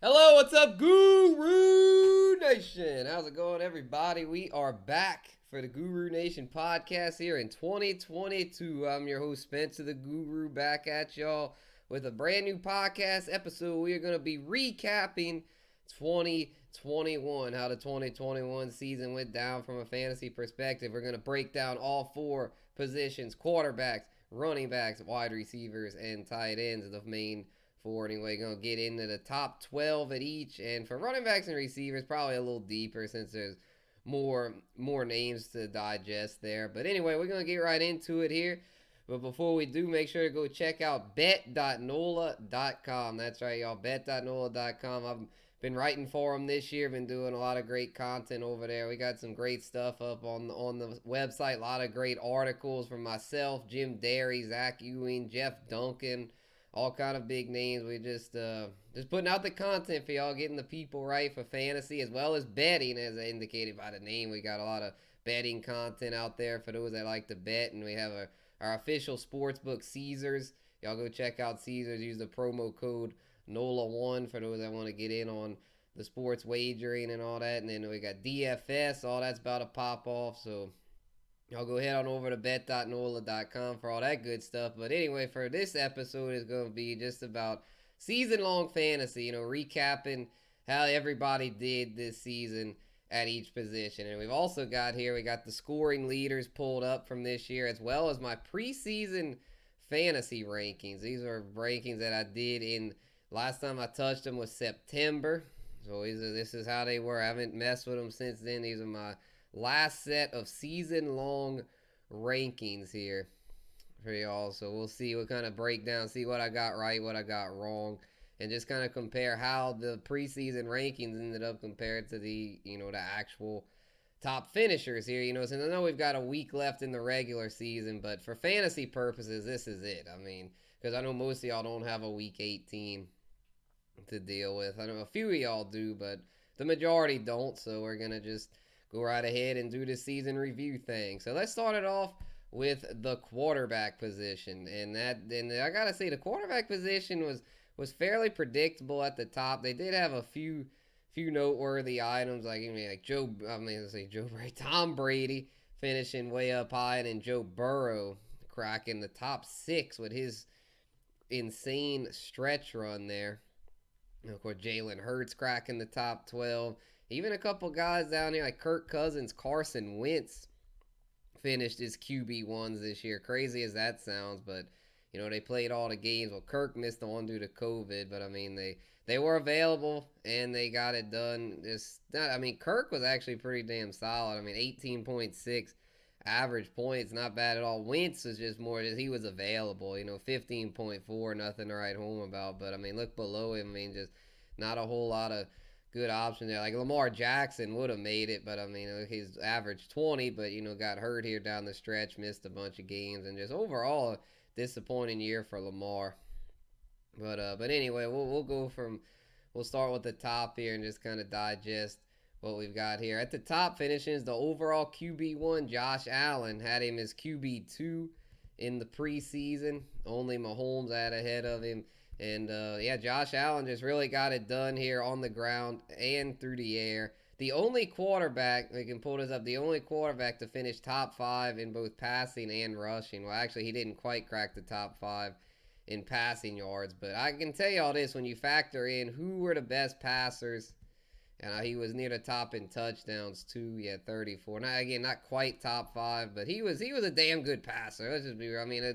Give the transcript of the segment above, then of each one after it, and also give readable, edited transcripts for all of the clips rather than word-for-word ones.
Hello, what's up, Guru Nation? How's it going, everybody? We are back for the Guru Nation podcast here in 2022. I'm your host, Spencer the Guru, back at y'all with a brand new podcast episode. We are going to be recapping 2021, how the 2021 season went down from a fantasy perspective. We're going to break down all four positions: quarterbacks, running backs, wide receivers, and tight ends, the main four anyway. Gonna get into the top 12 at each, and for running backs and receivers, probably a little deeper since there's more names to digest there. But anyway, we're gonna get right into it here. But before we do, make sure to go check out bet.nola.com. That's right, y'all, bet.nola.com. I've been writing for them this year, been doing a lot of great content over there. We got some great stuff up on the website, a lot of great articles from myself, Jim Derry, Zach Ewing, Jeff Duncan, all kind of big names. We just putting out the content for y'all, getting the people right for fantasy as well as betting, as indicated by the name. We got a lot of betting content out there for those that like to bet, and we have our official sportsbook, Caesars. Y'all go check out Caesars. Use the promo code NOLA1 for those that want to get in on the sports wagering and all that. And then we got DFS. All that's about to pop off. So y'all go head on over to bet.nola.com for all that good stuff. But anyway, for this episode is going to be just about season-long fantasy, recapping how everybody did this season at each position. And we've also got here, we got the scoring leaders pulled up from this year, as well as my preseason fantasy rankings. These are rankings that I did in, last time I touched them was September. So this is how they were. I haven't messed with them since then. These are my last set of season-long rankings here for y'all. So we'll see what kind of breakdown, see what I got right, what I got wrong, and just kind of compare how the preseason rankings ended up compared to the actual top finishers here. Since I know we've got a week left in the regular season, but for fantasy purposes, this is it. I mean, because I know most of y'all don't have a week 18 to deal with. I know a few of y'all do, but the majority don't. So we're gonna just go right ahead and do the season review thing. So let's start it off with the quarterback position, and I gotta say the quarterback position was fairly predictable at the top. They did have a few noteworthy items, like Tom Brady finishing way up high, and then Joe Burrow cracking the top 6 with his insane stretch run there. And of course, Jalen Hurts cracking the top 12. Even a couple guys down here like Kirk Cousins, Carson Wentz finished his QB1s this year. Crazy as that sounds, but they played all the games. Well, Kirk missed the one due to COVID, but I mean they were available and they got it done. Kirk was actually pretty damn solid. I mean, 18.6 average points, not bad at all. Wentz was just more he was available. 15.4, nothing to write home about. But I mean, look below him. I mean, just not a whole lot of good option there. Like Lamar Jackson would have made it, but I mean, he's averaged 20, but got hurt here down the stretch, missed a bunch of games, and just overall a disappointing year for Lamar. But anyway, we'll start with the top here and just kind of digest what we've got here. At the top finishing the overall QB1, Josh Allen, had him as QB2 in the preseason. Only Mahomes had ahead of him. And Josh Allen just really got it done here on the ground and through the air. The only quarterback, we can pull this up, the only quarterback to finish top 5 in both passing and rushing. Well, actually, he didn't quite crack the top 5 in passing yards. But I can tell you all this, when you factor in who were the best passers, and he was near the top in touchdowns too. He had 34. Not quite top 5, but he was a damn good passer. Let's just be real. I mean, a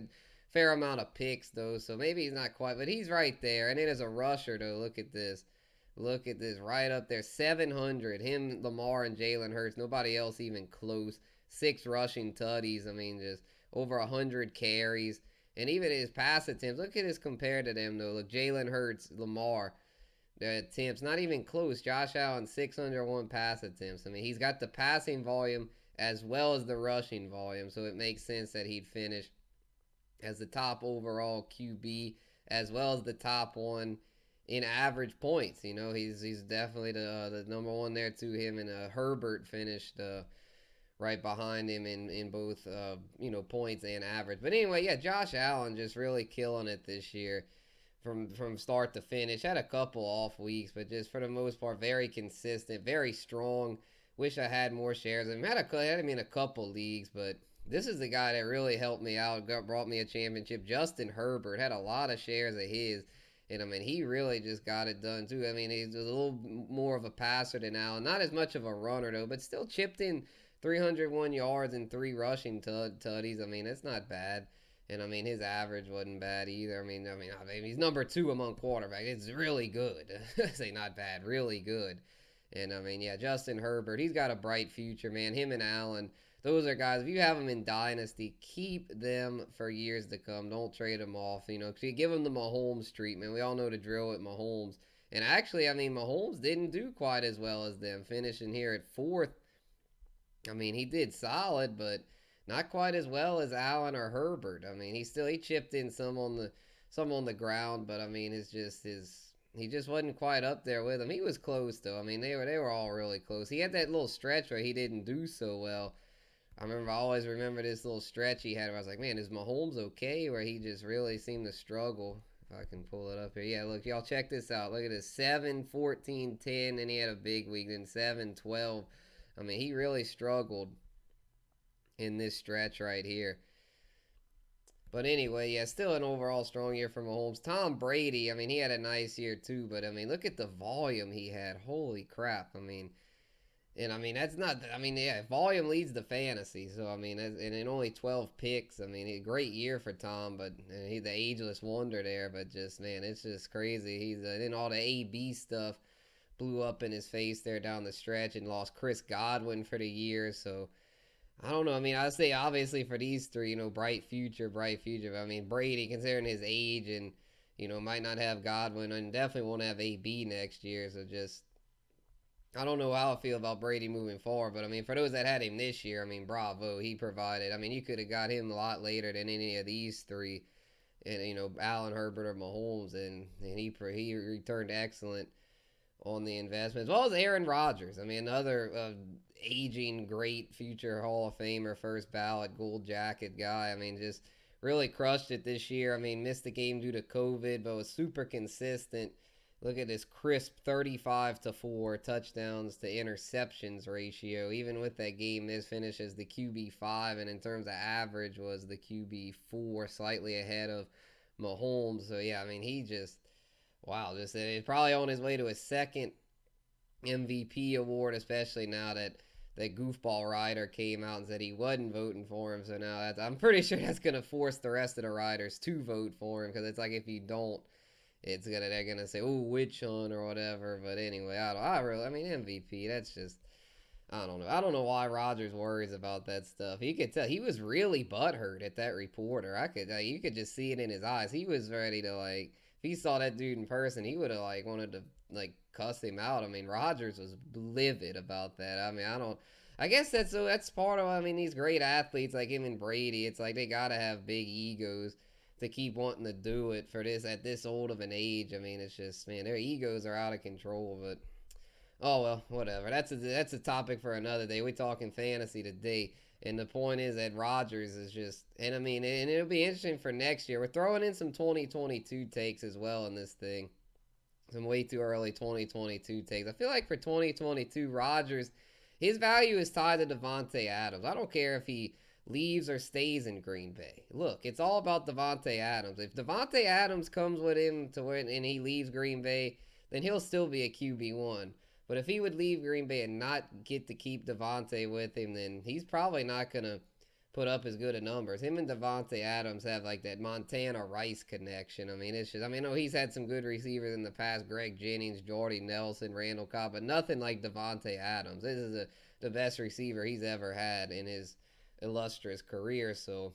fair amount of picks though, so maybe he's not quite, but he's right there. And then as a rusher though, look at this right up there, 700. Him, Lamar, and Jalen Hurts. Nobody else even close. 6 rushing tutties. I mean, just over 100 carries, and even his pass attempts. Look at his compared to them though. Look, Jalen Hurts, Lamar. The attempts, not even close. Josh Allen, 601 pass attempts. I mean, he's got the passing volume as well as the rushing volume, so it makes sense that he'd finish as the top overall QB, as well as the top one in average points. He's definitely the number one there to him, and Herbert finished right behind him in both points and average. But anyway, Josh Allen just really killing it this year. from start to finish. Had a couple off weeks, but just for the most part, very consistent, very strong. Wish I had more shares. I had him in a couple leagues, but this is the guy that really helped me out. Brought me a championship. Justin Herbert had a lot of shares of his. And I mean, he really just got it done too. I mean, he's a little more of a passer than Allen. Not as much of a runner though, but still chipped in 301 yards and three rushing tutties. I mean, it's not bad. And I mean, his average wasn't bad either. I mean, he's number two among quarterbacks. It's really good. Say not bad, really good. And I mean, yeah, Justin Herbert, he's got a bright future, man. Him and Allen, those are guys. If you have them in dynasty, keep them for years to come. Don't trade them off. Because you give them the Mahomes treatment. We all know the drill with Mahomes. And actually, I mean, Mahomes didn't do quite as well as them, finishing here at fourth. I mean, he did solid, but not quite as well as Allen or Herbert. I mean, he chipped in some on the ground, but I mean, he just wasn't quite up there with him. He was close though. I mean, they were all really close. He had that little stretch where he didn't do so well. I always remember this little stretch he had where I was like, man, is Mahomes okay? Where he just really seemed to struggle. If I can pull it up here. Yeah, look, y'all check this out. Look at this 7, 14, 10, and he had a big week. Then 7, 12. I mean, he really struggled in this stretch right here. But anyway, yeah, still an overall strong year for Mahomes. Tom Brady, I mean, he had a nice year too, but I mean, look at the volume he had. Holy crap. I mean, that's not, I mean, yeah, volume leads to fantasy. So, I mean, and in only 12 picks, I mean, a great year for Tom, but he's the ageless wonder there. But just, man, it's just crazy. Then all the AB stuff blew up in his face there down the stretch and lost Chris Godwin for the year. So, I don't know. I mean, I'd say obviously for these three, bright future, bright future. But I mean, Brady, considering his age and, might not have Godwin and definitely won't have AB next year. So just, I don't know how I feel about Brady moving forward. But I mean, for those that had him this year, I mean, bravo. He provided. I mean, you could have got him a lot later than any of these three. And, Allen, Herbert, or Mahomes. And he returned excellent on the investment, as well as Aaron Rodgers. I mean, another aging great future Hall of Famer, first ballot gold jacket guy. I mean, just really crushed it this year. I mean, missed the game due to COVID, but was super consistent. Look at this crisp 35-4 touchdowns to interceptions ratio. Even with that game, this finish as the QB5, and in terms of average was the QB4, slightly ahead of Mahomes. So yeah, I mean, he just, wow, just he's probably on his way to his second MVP award, especially now that that goofball rider came out and said he wasn't voting for him. So now I'm pretty sure that's going to force the rest of the riders to vote for him, because it's like if you don't, they're gonna say, oh, witch hunt or whatever. But anyway, I mean, MVP, that's just, I don't know. I don't know why Rogers worries about that stuff. He could tell he was really butthurt at that reporter. You could just see it in his eyes. He was ready to, like, if he saw that dude in person, he would have like wanted to like cuss him out. I mean, Rogers was livid about that. I mean, I guess that's part of. I mean, these great athletes like him and Brady, it's like they gotta have big egos to keep wanting to do it for this at this old of an age. I mean, it's just, man, their egos are out of control. But oh well, whatever. That's a topic for another day. We're talking fantasy today, and the point is that Rodgers is just, and I mean, and it'll be interesting for next year. We're throwing in some 2022 takes as well in this thing. Some way too early 2022 takes. I feel like for 2022, Rodgers, his value is tied to Devontae Adams. I don't care if he leaves or stays in Green Bay. Look, it's all about Devontae Adams. If Devontae Adams comes with him to win and he leaves Green Bay, then he'll still be a QB1. But if he would leave Green Bay and not get to keep Devontae with him, then he's probably not going to put up as good of numbers. Him and Devontae Adams have like that Montana Rice connection. I mean, it's just, I mean, he's had some good receivers in the past, Greg Jennings, Jordy Nelson, Randall Cobb, but nothing like Devontae Adams. This is the best receiver he's ever had in his illustrious career. So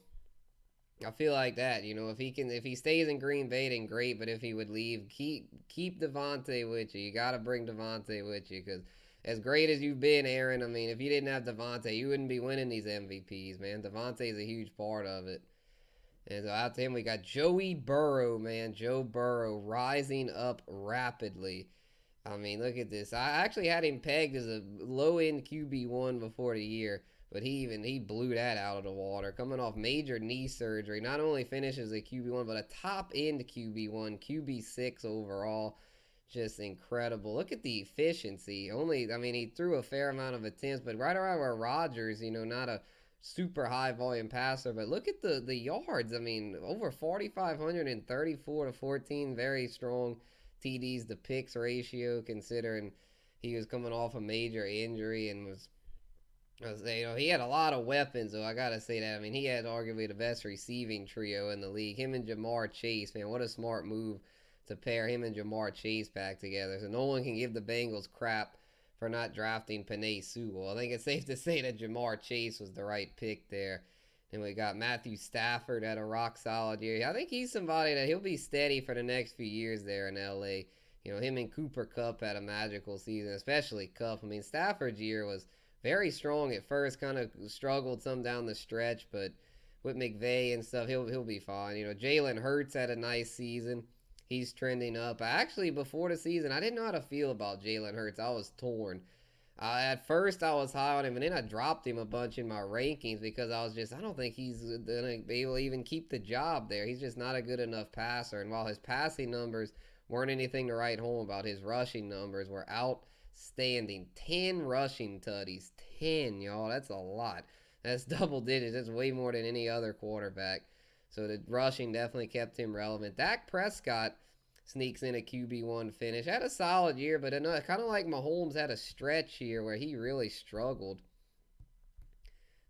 I feel like that, if he stays in Green Bay, then great. But if he would leave, keep Devontae with you. You got to bring Devontae with you, because as great as you've been, Aaron, I mean, if you didn't have Devontae, you wouldn't be winning these MVPs, man. Devontae is a huge part of it. And so out to him, we got Joey Burrow, man. Joe Burrow rising up rapidly. I mean, look at this. I actually had him pegged as a low-end QB1 before the year. but he blew that out of the water. Coming off major knee surgery, not only finishes a QB1, but a top end QB1, QB6 overall. Just incredible. Look at the efficiency. Only, I mean, he threw a fair amount of attempts, but right around where Rodgers, not a super high volume passer, but look at the yards. I mean, over 4,534 to 14, very strong TDs to picks ratio, considering he was coming off a major injury and he had a lot of weapons, though. I gotta say that. I mean, he had arguably the best receiving trio in the league. Him and Jamar Chase, man, what a smart move to pair him and Jamar Chase back together. So no one can give the Bengals crap for not drafting Penei Sewell. I think it's safe to say that Jamar Chase was the right pick there. And we got Matthew Stafford at a rock solid year. I think he's somebody that he'll be steady for the next few years there in LA. Him and Cooper Kupp had a magical season, especially Kupp. I mean, Stafford's year was very strong at first, kind of struggled some down the stretch, but with McVay and stuff, he'll be fine. Jalen Hurts had a nice season. He's trending up. Actually, before the season, I didn't know how to feel about Jalen Hurts. I was torn. At first, I was high on him, and then I dropped him a bunch in my rankings because I don't think he's going to be able to even keep the job there. He's just not a good enough passer. And while his passing numbers weren't anything to write home about, his rushing numbers were outstanding. 10 rushing tutties. 10, y'all. That's a lot. That's double digits. That's way more than any other quarterback. So the rushing definitely kept him relevant. Dak Prescott sneaks in a QB1 finish. Had a solid year, but kind of like Mahomes had a stretch here where he really struggled.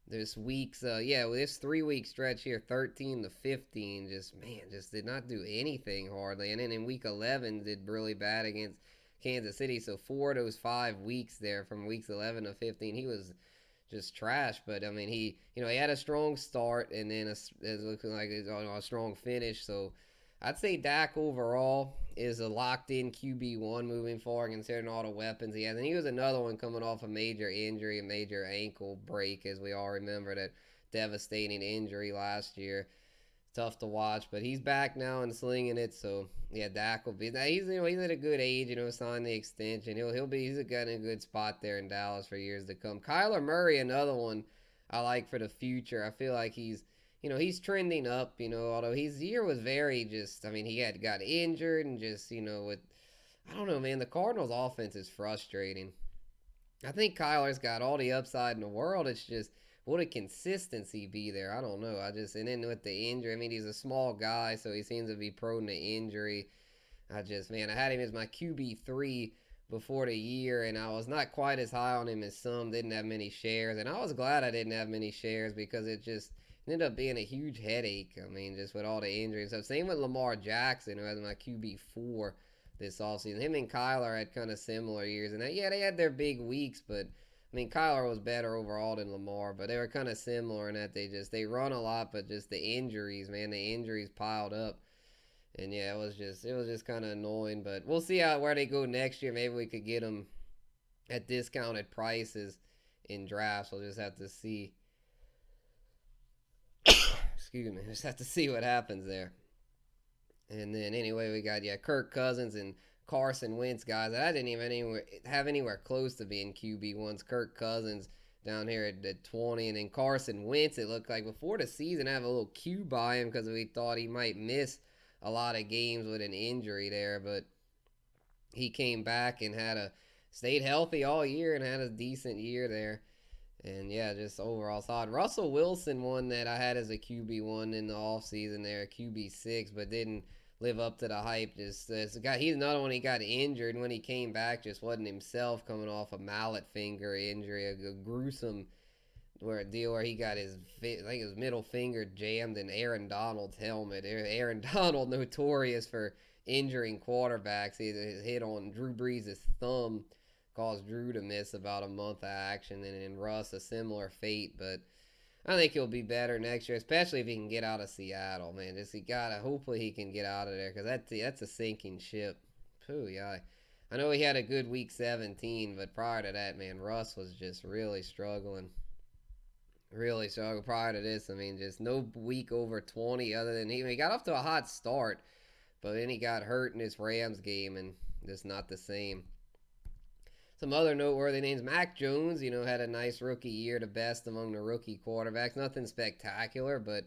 This 3-week stretch here, 13 to 15, just did not do anything hardly. And then in week 11 did really bad against Kansas City. So 4 of those 5 weeks there, from weeks 11 to 15, he was just trash. But I mean, he had a strong start and then it's looking like a strong finish. So I'd say Dak overall is a locked-in QB1 moving forward, considering all the weapons he has. And he was another one coming off a major injury, a major ankle break, as we all remember that devastating injury last year. Tough to watch, but he's back now and slinging it. So yeah, Dak will be. He's at a good age, signing the extension. He's in a good spot there in Dallas for years to come. Kyler Murray, another one I like for the future. I feel like he's trending up, although his year was very he got injured and I don't know, man, the Cardinals offense is frustrating. I think Kyler's got all the upside in the world. It's just, would a consistency be there? I don't know. And then with the injury, I mean, he's a small guy, so he seems to be prone to injury. I had him as my QB3 before the year, and I was not quite as high on him as some. Didn't have many shares, and I was glad I didn't have many shares because it ended up being a huge headache. I mean, just with all the injuries. So same with Lamar Jackson, who has my QB4 this offseason. Him and Kyler had kind of similar years. And they had their big weeks, but I mean, Kyler was better overall than Lamar, but they were kind of similar in that they run a lot, but just the injuries, man, the injuries piled up. And yeah, it was just kind of annoying, but we'll see where they go next year. Maybe we could get them at discounted prices in drafts. We'll just have to see. Excuse me. Just have to see what happens there. And then anyway, we got Kirk Cousins and Carson Wentz, guys that I didn't even have anywhere close to being QB1s. Kirk Cousins down here at 20, and then Carson Wentz, it looked like before the season, I have a little Q by him because we thought he might miss a lot of games with an injury there, but he came back and stayed healthy all year and had a decent year there. And yeah, just overall solid. Russell Wilson, one that I had as a QB1 in the offseason there, QB6, but didn't live up to the hype. He's another one. He got injured when he came back, just wasn't himself, coming off a mallet finger injury, a gruesome deal where he got his middle finger jammed in Aaron Donald's helmet. Aaron Donald, notorious for injuring quarterbacks. He hit on Drew Brees' thumb, caused Drew to miss about a month of action, and in Russ a similar fate. But I think he'll be better next year, especially if he can get out of Seattle, man. Hopefully he can get out of there, because that's a sinking ship. Pooh, yeah. I know he had a good week 17, but prior to that, man, Russ was just really struggling. Really struggled prior to this. I mean, just no week over 20 other than he got off to a hot start, but then he got hurt in his Rams game and just not the same. Some other noteworthy names: Mac Jones, had a nice rookie year, the best among the rookie quarterbacks. Nothing spectacular, but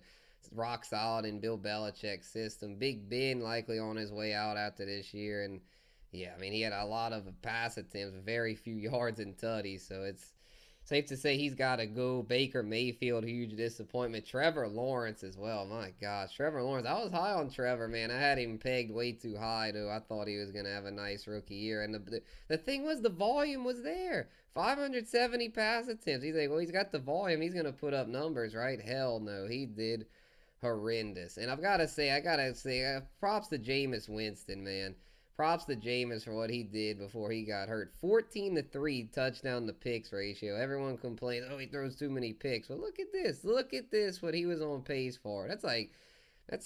rock solid in Bill Belichick's system. Big Ben likely on his way out after this year, and yeah, I mean he had a lot of pass attempts, very few yards and tutties, so it's safe to say he's got to go. Baker Mayfield, huge disappointment. Trevor Lawrence as well. My gosh, Trevor Lawrence. I was high on Trevor, man. I had him pegged way too high, though. I thought he was going to have a nice rookie year. And the thing was, the volume was there. 570 pass attempts. He's like, well, he's got the volume. He's going to put up numbers, right? Hell no. He did horrendous. And I got to say, props to Jameis Winston, man. Props to Jameis for what he did before he got hurt. 14-3 touchdown to picks ratio. Everyone complains, oh, he throws too many picks. Well, look at this. Look at this, what he was on pace for. That's like, I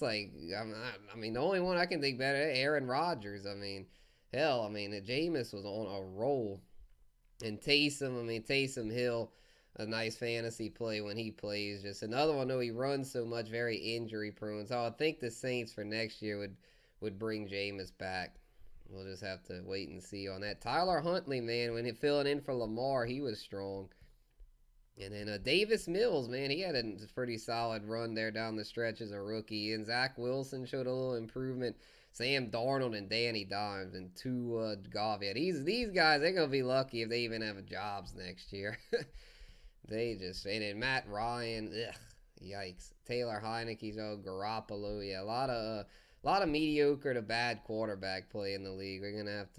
mean, the only one I can think better, Aaron Rodgers. I mean, hell, Jameis was on a roll. And Taysom Hill, a nice fantasy play when he plays. Just another one, though, he runs so much, very injury prone. So I think the Saints for next year would bring Jameis back. We'll just have to wait and see on that. Tyler Huntley, man, when he filling in for Lamar, he was strong. And then Davis Mills, man, he had a pretty solid run there down the stretch as a rookie. And Zach Wilson showed a little improvement. Sam Darnold and Danny Dimes and Tua Goff. Yeah, these guys, they're going to be lucky if they even have jobs next year. And then Matt Ryan, yikes. Taylor Heineke's, Garoppolo. Yeah, a lot of mediocre to bad quarterback play in the league. We're gonna have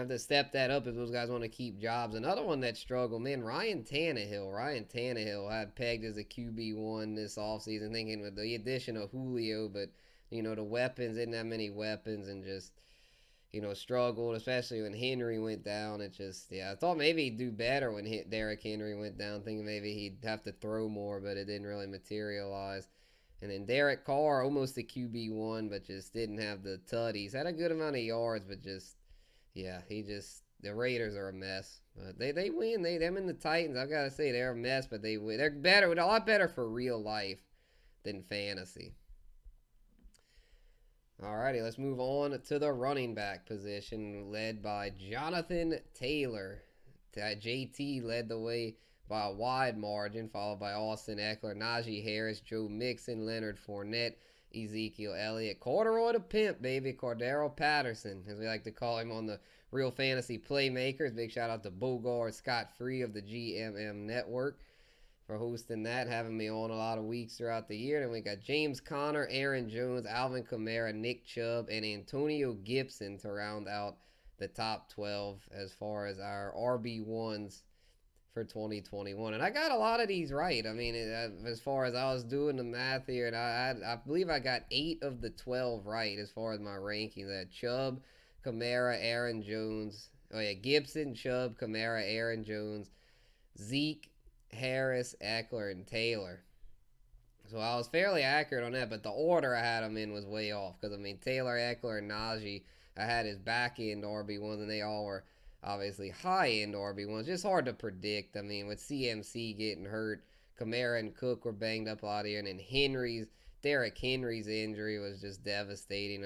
to step that up if those guys want to keep jobs. Another one that struggled, man, Ryan Tannehill. Ryan Tannehill had pegged as a QB1 this offseason, thinking with the addition of Julio, but the weapons, didn't have many weapons, and just struggled, especially when Henry went down. I thought maybe he'd do better when Derrick Henry went down, thinking maybe he'd have to throw more, but it didn't really materialize. And then Derek Carr, almost a QB1, but just didn't have the tutties. Had a good amount of yards, but the Raiders are a mess. But they win. Them and the Titans, I've got to say, they're a mess, but they win. They're better, a lot better for real life than fantasy. Alrighty, let's move on to the running back position, led by Jonathan Taylor. JT led the way by a wide margin, followed by Austin Eckler, Najee Harris, Joe Mixon, Leonard Fournette, Ezekiel Elliott, Corduroy the Pimp, baby, Cordero Patterson, as we like to call him on the Real Fantasy Playmakers. Big shout out to Bogart Scott Free of the GMM Network for hosting that, having me on a lot of weeks throughout the year. Then we got James Conner, Aaron Jones, Alvin Kamara, Nick Chubb, and Antonio Gibson to round out the top 12 as far as our RB1s for 2021. And I got a lot of these right. As far as I was doing the math here, and I believe I got 8 of the 12 right as far as my rankings. I had Chubb, Kamara, Aaron Jones. Gibson, Chubb, Kamara, Aaron Jones, Zeke, Harris, Eckler, and Taylor. So I was fairly accurate on that, but the order I had them in was way off. Because, Taylor, Eckler, and Najee, I had his back-end RB1s, and they all were obviously high-end RB1s. Just hard to predict. With CMC getting hurt, Kamara and Cook were banged up a lot here, and then Derrick Henry's injury was just devastating.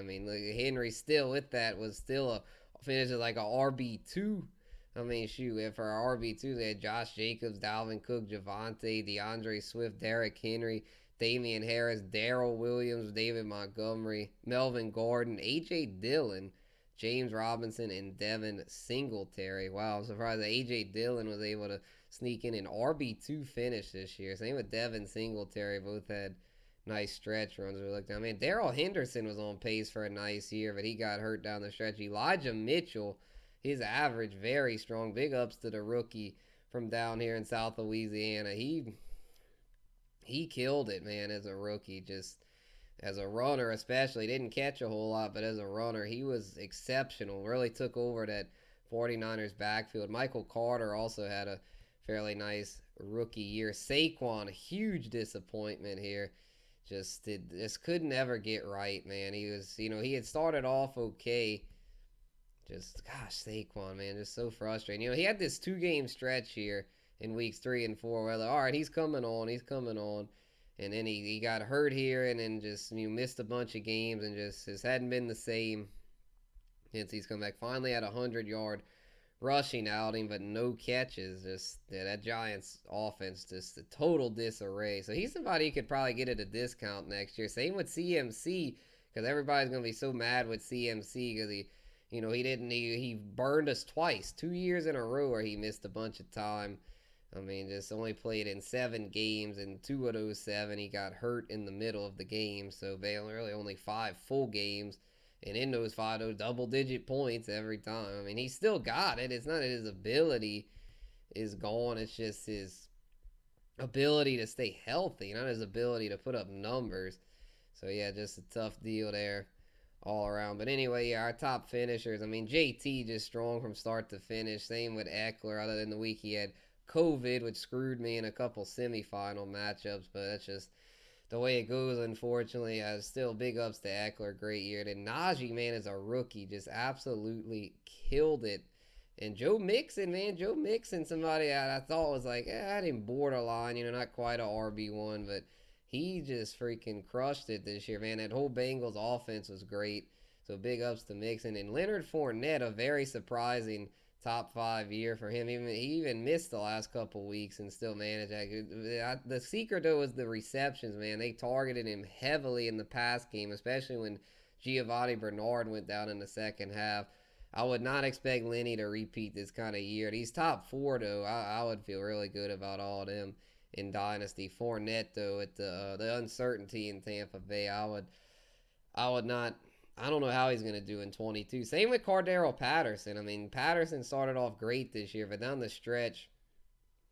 Henry still with that was still finished as like a RB2. For our RB2, they had Josh Jacobs, Dalvin Cook, Javonte, DeAndre Swift, Derrick Henry, Damian Harris, Darrell Williams, David Montgomery, Melvin Gordon, A.J. Dillon, James Robinson, and Devin Singletary. Wow, I'm surprised that A.J. Dillon was able to sneak in an RB2 finish this year. Same with Devin Singletary. Both had nice stretch runs. We looked down. Darrell Henderson was on pace for a nice year, but he got hurt down the stretch. Elijah Mitchell, his average, very strong. Big ups to the rookie from down here in South Louisiana. He killed it, man, as a rookie. Just as a runner especially. Didn't catch a whole lot, but as a runner, he was exceptional. Really took over that 49ers backfield. Michael Carter also had a fairly nice rookie year. Saquon, a huge disappointment here. Just couldn't ever get right, man. He had started off okay. Saquon, man, just so frustrating. He had this 2-game stretch here in weeks 3 and 4 where, all right, he's coming on. And then he got hurt here and then just missed a bunch of games and just hadn't been the same since he's come back. Finally had a 100-yard rushing outing, but no catches. Just yeah, that Giants offense, just a total disarray. So he's somebody you could probably get at a discount next year. Same with CMC, because everybody's gonna be so mad with CMC because he didn't he burned us twice, 2 years in a row where he missed a bunch of time. I mean, just only played in 7 games, and 2 of those 7 he got hurt in the middle of the game. So really only 5 full games, and in those 5, those double-digit points every time. I mean, he still got it. It's not that his ability is gone. It's just his ability to stay healthy, not his ability to put up numbers. So yeah, just a tough deal there all around. But anyway, yeah, our top finishers. I mean, JT just strong from start to finish. Same with Eckler, other than the week he had COVID, which screwed me in a couple semifinal matchups. But that's just the way it goes, unfortunately. Still big ups to Eckler, great year. Then Najee, man, is a rookie, just absolutely killed it. And Joe Mixon, man, Joe Mixon, somebody I thought was like, I didn't borderline, not quite a RB1, but he just freaking crushed it this year, man. That whole Bengals offense was great. So big ups to Mixon. And Leonard Fournette, a very surprising top 5 year for him. He even missed the last couple weeks and still managed that. The secret though was the receptions, man. They targeted him heavily in the pass game, especially when Giovanni Bernard went down in the second half. I would not expect Lenny to repeat this kind of year. These top 4 though, I would feel really good about all of them in Dynasty. Fournette though, at the uncertainty in Tampa Bay, I would not. I don't know how he's going to do in 22. Same with Cordero Patterson. I mean, Patterson started off great this year, but down the stretch,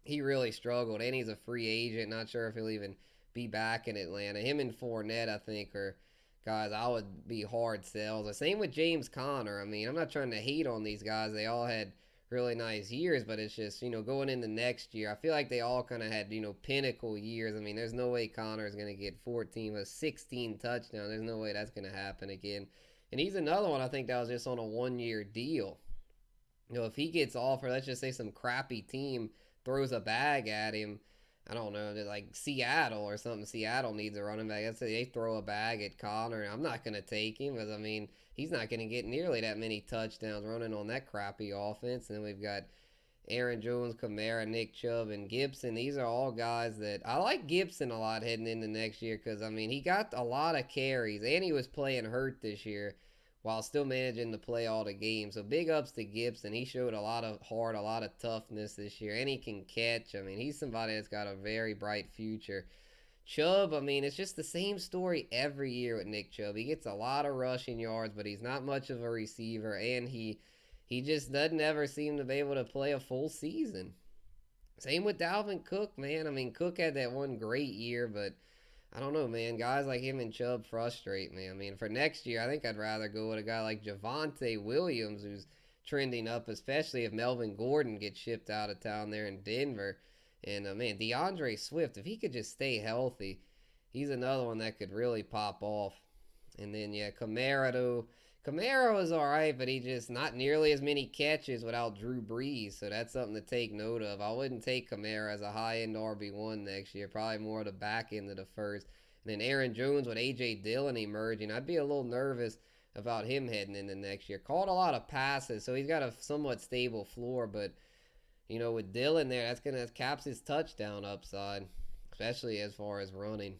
he really struggled. And he's a free agent. Not sure if he'll even be back in Atlanta. Him and Fournette, I think, are guys I would be hard sells. The same with James Conner. I mean, I'm not trying to hate on these guys. They all had really nice years, but it's just, going into next year, I feel like they all kind of had, pinnacle years. I mean, there's no way Connor's going to get 14 or 16 touchdowns. There's no way that's going to happen again. And he's another one I think that was just on a 1-year deal. If he gets offered, let's just say some crappy team throws a bag at him, I don't know, like Seattle or something. Seattle needs a running back. Let's say they throw a bag at Connor, and I'm not going to take him because, I mean, he's not going to get nearly that many touchdowns running on that crappy offense. And then we've got Aaron Jones, Kamara, Nick Chubb, and Gibson. These are all guys that I like Gibson a lot heading into next year because, I mean, he got a lot of carries, and he was playing hurt this year while still managing to play all the games. So big ups to Gibson. He showed a lot of heart, a lot of toughness this year, and he can catch. I mean, he's somebody that's got a very bright future. Chubb, I mean, it's just the same story every year with Nick Chubb. He gets a lot of rushing yards, but he's not much of a receiver, and he just doesn't ever seem to be able to play a full season. Same with Dalvin Cook, man. I mean, Cook had that one great year, but I don't know, man. Guys like him and Chubb frustrate me. I mean, for next year, I think I'd rather go with a guy like Javonte Williams, who's trending up, especially if Melvin Gordon gets shipped out of town there in Denver. And, man, DeAndre Swift, if he could just stay healthy, he's another one that could really pop off. And then, yeah, Kamara, though. Kamara was all right, but he just not nearly as many catches without Drew Brees. So that's something to take note of. I wouldn't take Kamara as a high-end RB1 next year. Probably more of the back end of the first. And then Aaron Jones with A.J. Dillon emerging. I'd be a little nervous about him heading into next year. Caught a lot of passes, so he's got a somewhat stable floor. But, with Dillon there, that's going to caps his touchdown upside, especially as far as running.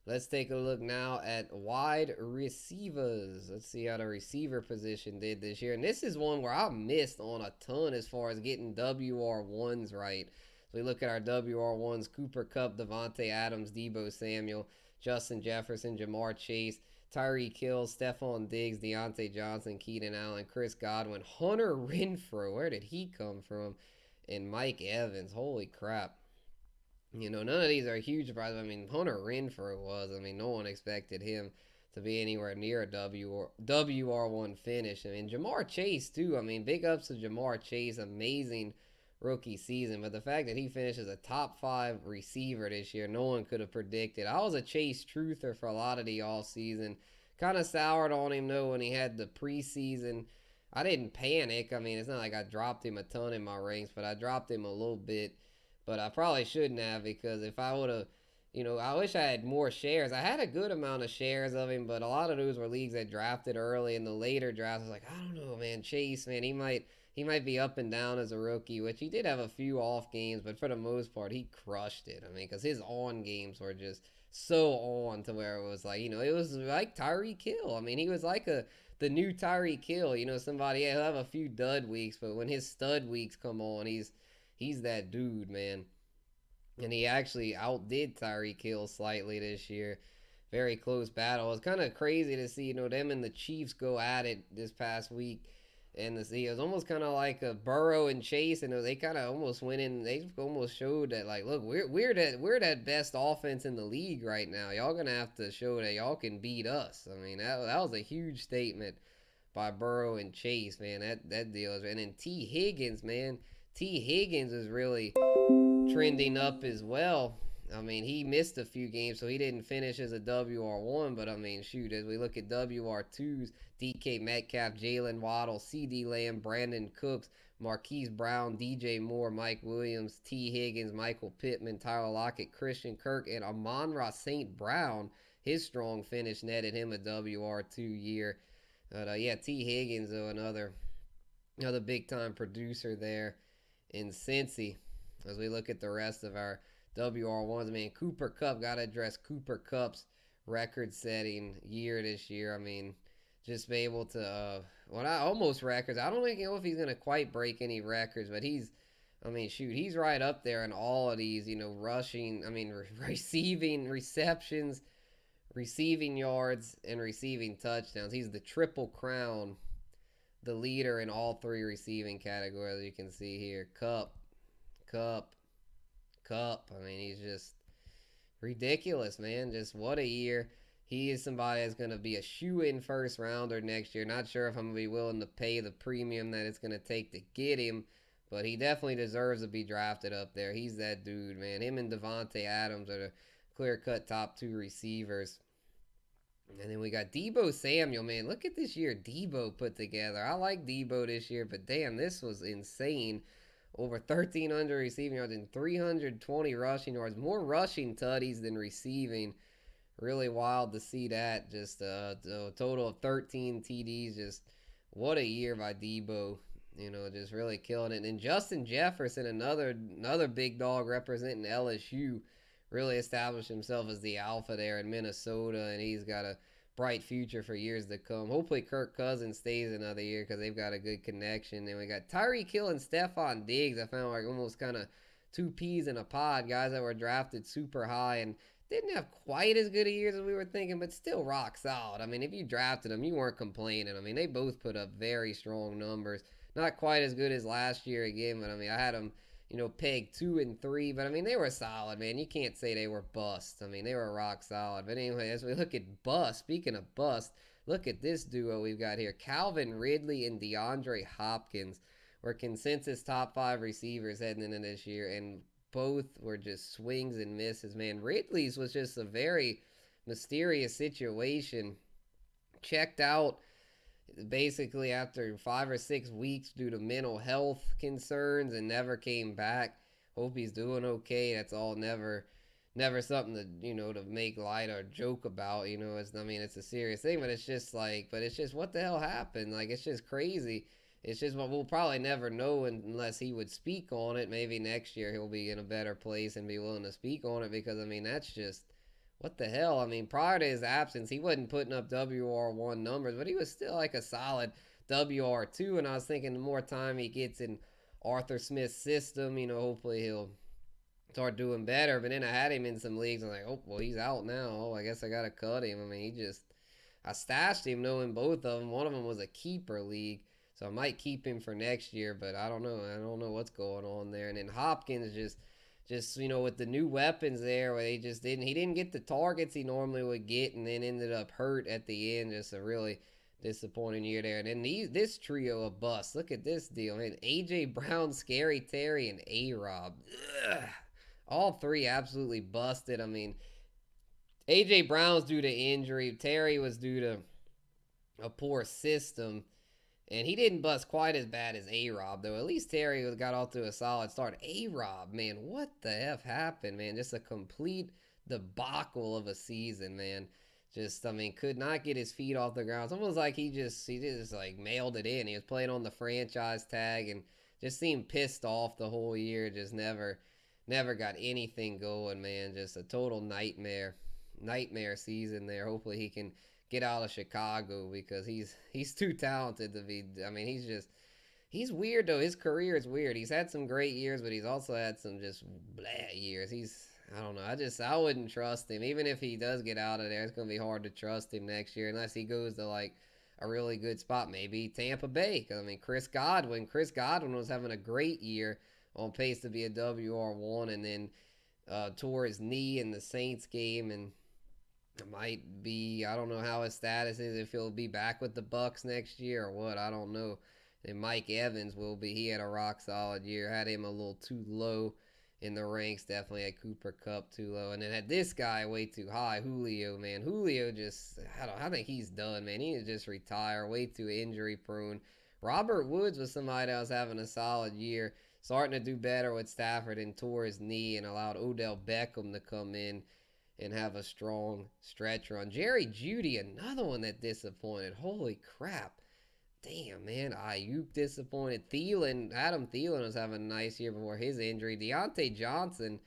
Let's take a look now at wide receivers. Let's see how the receiver position did this year. And this is one where I missed on a ton as far as getting WR1s right. So we look at our WR1s: Cooper Kupp, Devontae Adams, Deebo Samuel, Justin Jefferson, Jamar Chase, Tyreek Hill, Stephon Diggs, Deontay Johnson, Keenan Allen, Chris Godwin, Hunter Renfrow. Where did he come from? And Mike Evans. Holy crap. None of these are huge surprises. I mean, Hunter Renfrow was. I mean, no one expected him to be anywhere near a WR1 finish. I mean, Jamar Chase, too. I mean, big ups to Jamar Chase. Amazing rookie season. But the fact that he finishes a top 5 receiver this year, no one could have predicted. I was a Chase truther for a lot of the offseason. Kind of soured on him, though, when he had the preseason. I didn't panic. I mean, it's not like I dropped him a ton in my ranks, but I dropped him a little bit. But I probably shouldn't have, because if I would have, I wish I had more shares. I had a good amount of shares of him, but a lot of those were leagues that drafted early. In the later drafts, I was like, I don't know, man. Chase, man, he might be up and down as a rookie, which he did have a few off games, but for the most part, he crushed it. I mean, because his on games were just so on to where it was like, it was like Tyreek Hill. I mean, he was like the new Tyreek Hill. Somebody, yeah, he'll have a few dud weeks, but when his stud weeks come on, he's that dude, man. And he actually outdid Tyreek Hill slightly this year. Very close battle. It's kind of crazy to see, them and the Chiefs go at it this past week. And it was almost kind of like a Burrow and Chase, and they kind of almost went in. They almost showed that, like, look, we're that best offense in the league right now. Y'all gonna have to show that y'all can beat us. I mean, that was a huge statement by Burrow and Chase, man. That deal is. And then T Higgins, man. T Higgins is really trending up as well. I mean, he missed a few games, so he didn't finish as a WR1. But I mean, shoot, as we look at WR2s, DK Metcalf, Jalen Waddle, CD Lamb, Brandon Cooks, Marquise Brown, DJ Moore, Mike Williams, T Higgins, Michael Pittman, Tyler Lockett, Christian Kirk, and Amon-Ra St. Brown. His strong finish netted him a WR2 year. But yeah, T Higgins, though, another big time producer there in Cincy. As we look at the rest of our WR1s, I mean, Cooper Kupp, got to address Cooper Kupp's record-setting year this year. I mean, just be able to, almost records. I don't know if he's going to quite break any records, but he's right up there in all of these, rushing, receiving, receptions, receiving yards, and receiving touchdowns. He's the triple crown, the leader in all three receiving categories, you can see here. Kupp. I mean, he's just ridiculous, man. Just what a year. He is somebody that's going to be a shoe-in first rounder next year. Not sure if I'm going to be willing to pay the premium that it's going to take to get him, but he definitely deserves to be drafted up there. He's that dude, man. Him and Devontae Adams are the clear-cut top two receivers. And then we got Deebo Samuel, man. Look at this year Deebo put together. I like Deebo this year, but damn, this was insane. Over 1,300 receiving yards and 320 rushing yards. More rushing tutties than receiving. Really wild to see that. Just a total of 13 TDs. Just what a year by Deebo. Just really killing it. And Justin Jefferson, another big dog representing LSU, really established himself as the alpha there in Minnesota, and he's got a bright future for years to come. Hopefully Kirk Cousins stays another year because they've got a good connection. Then we got Tyreek Hill and Stephon Diggs. I found like almost kind of two peas in a pod, guys that were drafted super high and didn't have quite as good a years as we were thinking, but still rock solid. I mean, if you drafted them, you weren't complaining. I mean, they both put up very strong numbers. Not quite as good as last year again, but I mean, I had them pegged 2 and 3, but I mean, they were solid, man. You can't say they were bust. I mean, they were rock solid. But anyway, as we look at bust, speaking of bust, look at this duo we've got here. Calvin Ridley and DeAndre Hopkins were consensus top 5 receivers heading into this year, and both were just swings and misses, man. Ridley's was just a very mysterious situation. Checked out basically after 5 or 6 weeks due to mental health concerns and never came back. Hope he's doing okay. That's all never something to make light or joke about. It's a serious thing, but it's just what the hell happened? Like, it's just crazy. It's just what we'll probably never know unless he would speak on it. Maybe next year he'll be in a better place and be willing to speak on it, because that's just what the hell? I mean, prior to his absence, he wasn't putting up WR1 numbers, but he was still like a solid WR2. And I was thinking the more time he gets in Arthur Smith's system, hopefully he'll start doing better. But then I had him in some leagues. I'm like, oh, well, he's out now. Oh, I guess I got to cut him. I mean, I stashed him knowing both of them. One of them was a keeper league, so I might keep him for next year, but I don't know. I don't know what's going on there. And then Hopkins just with the new weapons there, where he didn't get the targets he normally would get, and then ended up hurt at the end. Just a really disappointing year there. And then this trio of busts. Look at this deal, man. AJ Brown, Scary Terry, and A-Rob. All three absolutely busted. I mean, AJ Brown's due to injury. Terry was due to a poor system. And he didn't bust quite as bad as A-Rob, though. At least Terry got off to a solid start. A-Rob, man, what the F happened, man? Just a complete debacle of a season, man. Just, I mean, could not get his feet off the ground. It's almost like he just like mailed it in. He was playing on the franchise tag and just seemed pissed off the whole year. Just never got anything going, man. Just a total nightmare season there. Hopefully he can get out of Chicago because he's too talented to be. I mean, he's weird though. His career is weird. He's had some great years, but he's also had some just blah years. I don't know. I wouldn't trust him. Even if he does get out of there, it's gonna be hard to trust him next year unless he goes to like a really good spot, maybe Tampa Bay. Because I mean, Chris Godwin was having a great year, on pace to be a WR1, and then tore his knee in the Saints game, and it might be, I don't know how his status is, if he'll be back with the Bucks next year or what. I don't know. And Mike Evans will be. He had a rock solid year. Had him a little too low in the ranks. Definitely had Cooper Kupp too low. And then had this guy way too high, Julio, man. Julio just, I think he's done, man. He needs to just retire. Way too injury prone. Robert Woods was somebody that was having a solid year. Starting to do better with Stafford, and tore his knee and allowed Odell Beckham to come in and have a strong stretch run. Jerry Jeudy, another one that disappointed. Holy crap. Damn, man. Ayuk disappointed. Adam Thielen was having a nice year before his injury. Deontay Johnson,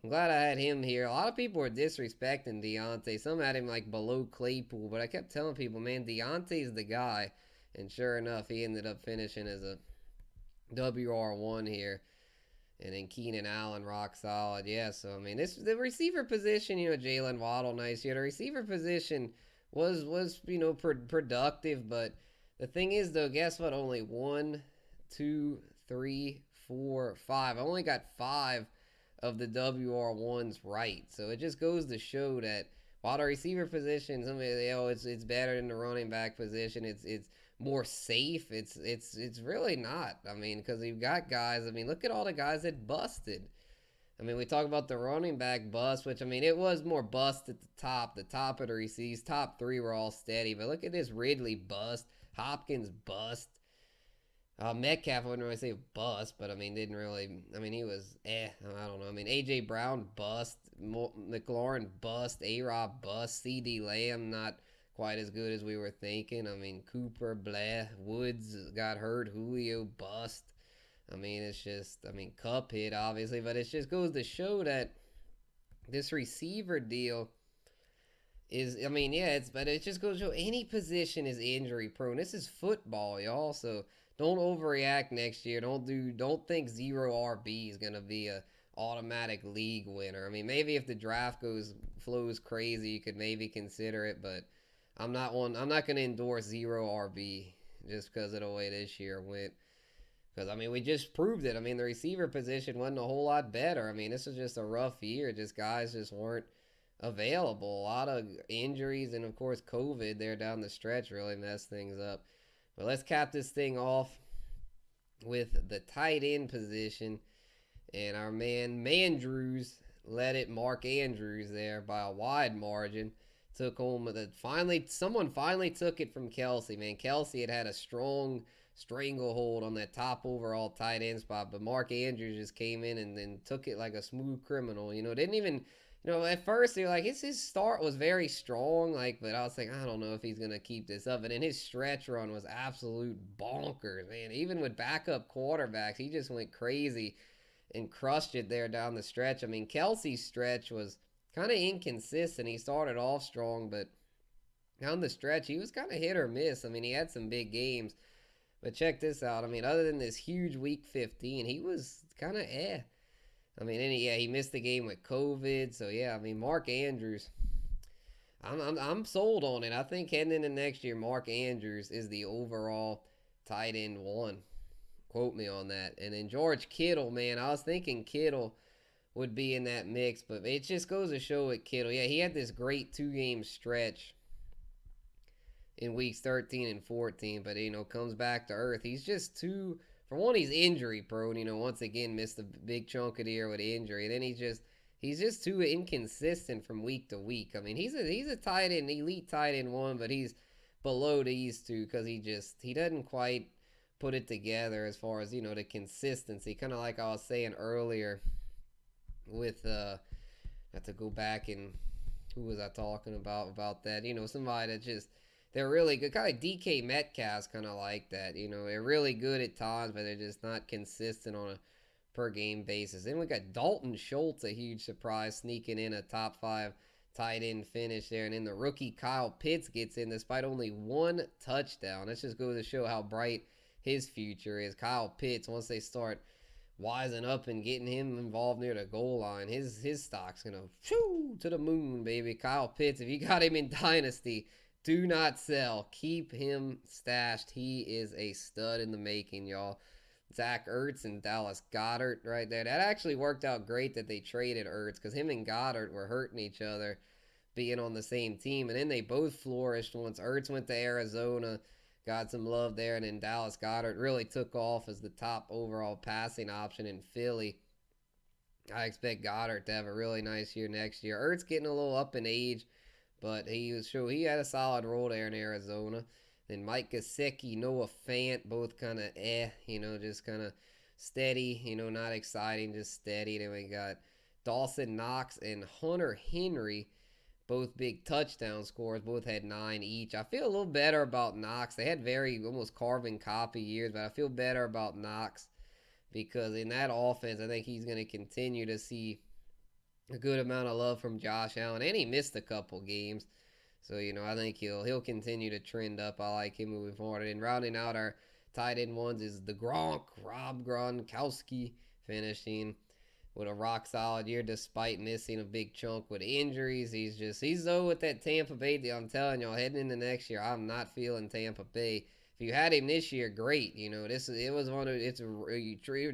I'm glad I had him here. A lot of people were disrespecting Deontay. Some had him like below Claypool, but I kept telling people, man, Deontay's the guy. And sure enough, he ended up finishing as a WR1 here. And then Keenan Allen, rock solid. Yeah, so, I mean, the receiver position, Jalen Waddle, nice year. The receiver position was productive, but the thing is, though, guess what? Only 1, 2, 3, 4, 5. I only got 5 of the WR1s right. So it just goes to show that while the receiver position, it's better than the running back position. It's more safe. It's really not. I mean, because you've got guys. I mean, look at all the guys that busted. I mean, we talk about the running back bust, which, I mean, it was more bust at the top. The top of the receivers, top 3 were all steady. But look at this Ridley bust, Hopkins bust. Metcalf, I wouldn't really say bust, but I mean, didn't really. I mean, he was I don't know. I mean, A.J. Brown bust, McLaurin bust, A-Rob bust, C.D. Lamb not quite as good as we were thinking. I mean, Cooper, blah, Woods got hurt, Julio bust. I mean, it's just, I mean, Kupp hit, obviously, but it just goes to show that this receiver deal is, I mean, yeah, but it just goes to show any position is injury prone. This is football, y'all, so don't overreact next year. Don't think zero RB is going to be a automatic league winner. I mean, maybe if the draft flows crazy, you could maybe consider it, but I'm not going to endorse zero RB just because of the way this year went. Because, I mean, we just proved it. I mean, the receiver position wasn't a whole lot better. I mean, this was just a rough year. Just guys just weren't available. A lot of injuries and, of course, COVID there down the stretch really messed things up. But let's cap this thing off with the tight end position. And our man Mandrews led it, Mark Andrews there by a wide margin. Took home someone finally took it from Kelsey, man. Kelsey had a strong stranglehold on that top overall tight end spot, but Mark Andrews just came in and then took it like a smooth criminal. Didn't even, at first you're like, his start was very strong, but I was like, I don't know if he's gonna keep this up. And then his stretch run was absolute bonkers, man. Even with backup quarterbacks, he just went crazy and crushed it there down the stretch. I mean, Kelsey's stretch was kind of inconsistent. He started off strong, but down the stretch, he was kind of hit or miss. I mean, he had some big games. But check this out. I mean, other than this huge week 15, he was kind of I mean, he missed the game with COVID. So, yeah, I mean, Mark Andrews, I'm sold on it. I think heading into next year, Mark Andrews is the overall tight end 1. Quote me on that. And then George Kittle, man, I was thinking Kittle would be in that mix, but it just goes to show with Kittle. Yeah, he had this great 2-game stretch in weeks 13 and 14, but, comes back to earth. He's just too, for one, he's injury prone, once again missed a big chunk of the year with injury. And then he's just too inconsistent from week to week. I mean, he's a tight end, elite tight end 1, but he's below these two because he doesn't quite put it together as far as, the consistency. Kind of like I was saying earlier with have to go back and who was I talking about that? Somebody that just they're really good. Kind of DK Metcalf's kind of like that. They're really good at times, but they're just not consistent on a per game basis. Then we got Dalton Schultz, a huge surprise, sneaking in a top 5 tight end finish there. And then the rookie Kyle Pitts gets in despite only 1 touchdown. That just goes to show how bright his future is. Kyle Pitts, once they start wising up and getting him involved near the goal line, his stock's gonna shoo to the moon, baby. Kyle Pitts, if you got him in Dynasty, do not sell. Keep him stashed. He is a stud in the making, y'all. Zach Ertz and Dallas Goedert right there. That actually worked out great that they traded Ertz because him and Goddard were hurting each other being on the same team. And then they both flourished once Ertz went to Arizona, got some love there, and then Dallas Goedert really took off as the top overall passing option in Philly. I expect Goddard to have a really nice year next year. Ertz getting a little up in age, but he had a solid role there in Arizona. Then Mike Gesicki, Noah Fant, both kind of just kind of steady, not exciting, just steady. Then we got Dawson Knox and Hunter Henry, both big touchdown scores, both had 9 each. I feel a little better about Knox. They had very almost carbon copy years, but I feel better about Knox because in that offense, I think he's going to continue to see a good amount of love from Josh Allen, and he missed a couple games. So, I think he'll continue to trend up. I like him moving forward. And rounding out our tight end ones is the Gronk, Rob Gronkowski, finishing with a rock solid year despite missing a big chunk with injuries. He's though with that Tampa Bay deal. I'm telling y'all, heading into next year, I'm not feeling Tampa Bay. If you had him this year, great. You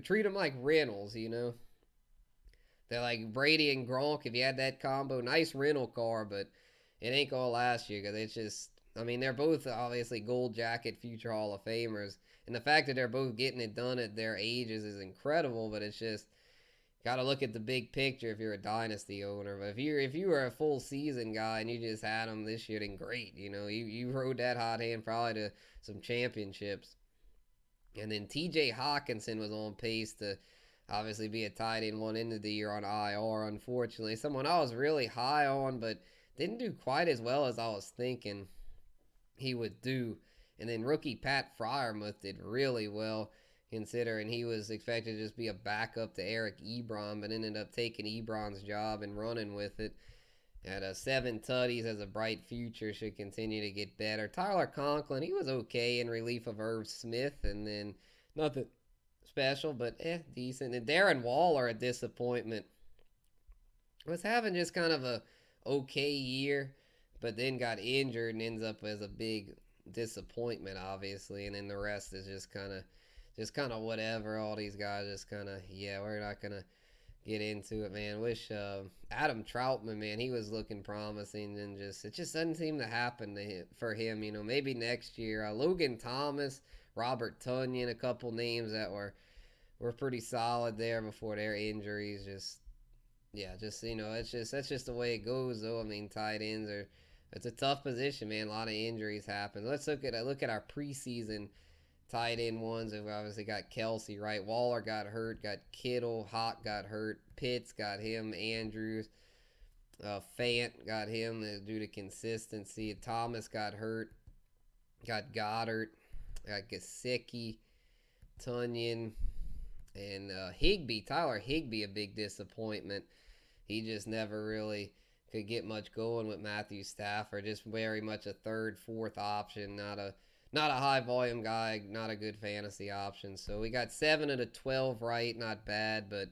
treat him like Reynolds. They're like Brady and Gronk. If you had that combo, nice rental car, but it ain't gonna last you because it's just, they're both obviously gold jacket future Hall of Famers. And the fact that they're both getting it done at their ages is incredible, but it's just, got to look at the big picture if you're a dynasty owner. But if you were a full season guy and you just had them this year, then great. You rode that hot hand probably to some championships. And then TJ Hawkinson was on pace to obviously be a tight end one into the year on IR, unfortunately. Someone I was really high on, but didn't do quite as well as I was thinking he would do. And then rookie Pat Freiermuth did really well, considering he was expected to just be a backup to Eric Ebron, but ended up taking Ebron's job and running with it. Had 7 tutties, has a bright future, should continue to get better. Tyler Conklin, he was okay in relief of Irv Smith, and then nothing special, but decent. And Darren Waller, a disappointment. Was having just kind of a okay year, but then got injured and ends up as a big disappointment, obviously. And then the rest is just kind of whatever. All these guys just kind of, we're not gonna get into it, man. Wish Adam Troutman, man, he was looking promising, and it just doesn't seem to happen for him. Maybe next year. Logan Thomas, Robert Tonyan, a couple names that were pretty solid there before their injuries. That's just the way it goes, though. Tight ends it's a tough position, man. A lot of injuries happen. Let's look at our preseason tight end ones. We've obviously got Kelsey, right? Waller got hurt, got Kittle, Hawk got hurt, Pitts got him, Andrews, Fant got him due to consistency. Thomas got hurt, got Goddard, got Gesicki, Tonyan, and Higbee. Tyler Higbee, a big disappointment. He just never really could get much going with Matthew Stafford. Just very much a third, fourth option, not a high volume guy, not a good fantasy option. So we got 7 of the 12 right, not bad, but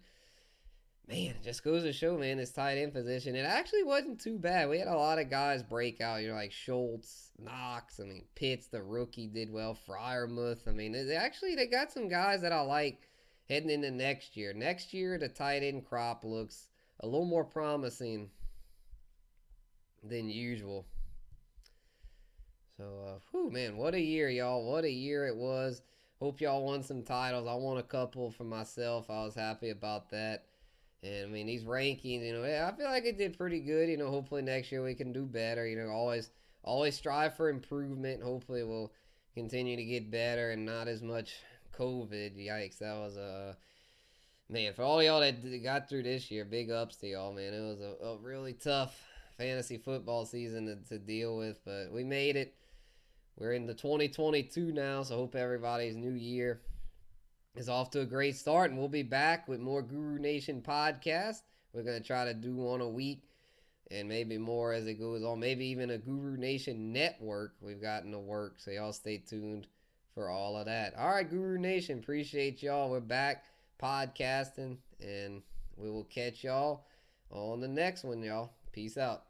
man, it just goes to show, man, this tight end position, it actually wasn't too bad. We had a lot of guys break out, like Schultz, Knox, Pitts, the rookie, did well, Freiermuth. They got some guys that I like heading into next year. Next year, the tight end crop looks a little more promising than usual. So, man, what a year, y'all. What a year it was. Hope y'all won some titles. I won a couple for myself. I was happy about that. And, these rankings, I feel like it did pretty good. Hopefully next year we can do better. Always strive for improvement. Hopefully we'll continue to get better and not as much COVID. Yikes, that was Man, for all y'all that got through this year, big ups to y'all, man. It was a really tough fantasy football season to deal with, but we made it. We're in the 2022 now, so hope everybody's new year is off to a great start. And we'll be back with more Guru Nation podcast. We're going to try to do one a week and maybe more as it goes on. Maybe even a Guru Nation network we've got in the work. So y'all stay tuned for all of that. All right, Guru Nation, appreciate y'all. We're back podcasting, and we will catch y'all on the next one, y'all. Peace out.